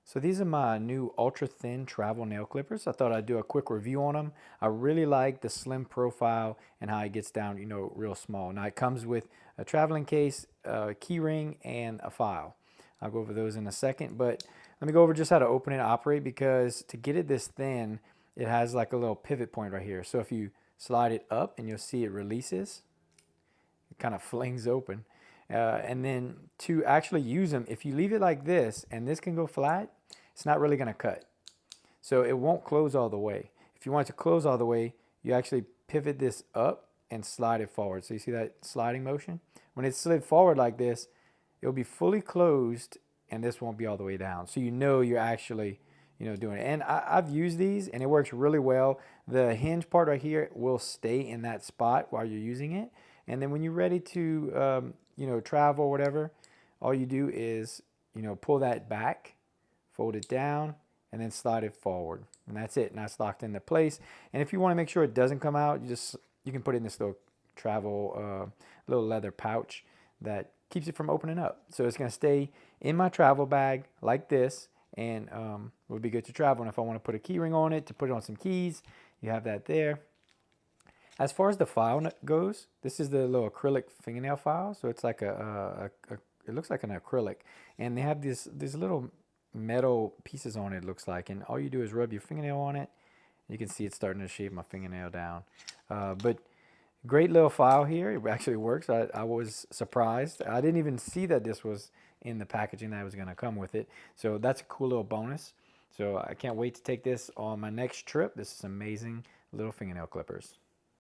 So these are my new ultra thin travel nail clippers. I thought I'd do a quick review on them. I really like the slim profile and how it gets down, real small. Now it comes with a traveling case, a key ring, and a file. I'll go over those in a second, but let me go over just how to open and operate, because to get it this thin, it has like a little pivot point right here. So if you slide it up, and you'll see it releases, it kind of flings open. And then to actually use them, if you leave it like this and this can go flat, it's not really going to cut. So it won't close all the way. If you want it to close all the way, you actually pivot this up and slide it forward. So you see that sliding motion? When it's slid forward like this, it'll be fully closed and this won't be all the way down. So you're actually doing it. And I've used these and it works really well. The hinge part right here will stay in that spot while you're using it. And then when you're ready to travel or whatever, all you do is pull that back, fold it down, and then slide it forward, and that's it. And that's locked into place. And if you want to make sure it doesn't come out, you can put it in this little travel little leather pouch that keeps it from opening up. So it's going to stay in my travel bag like this, and will be good to travel. And if I want to put a key ring on it to put it on some keys, you have that there. As far as the file goes, this is the little acrylic fingernail file. So it's like it looks like an acrylic, and they have these little metal pieces on it, looks like, and all you do is rub your fingernail on it. You can see it's starting to shave my fingernail down. But great little file here. It actually works. I was surprised. I didn't even see that this was in the packaging that was going to come with it. So that's a cool little bonus. So I can't wait to take this on my next trip. This is amazing little fingernail clippers.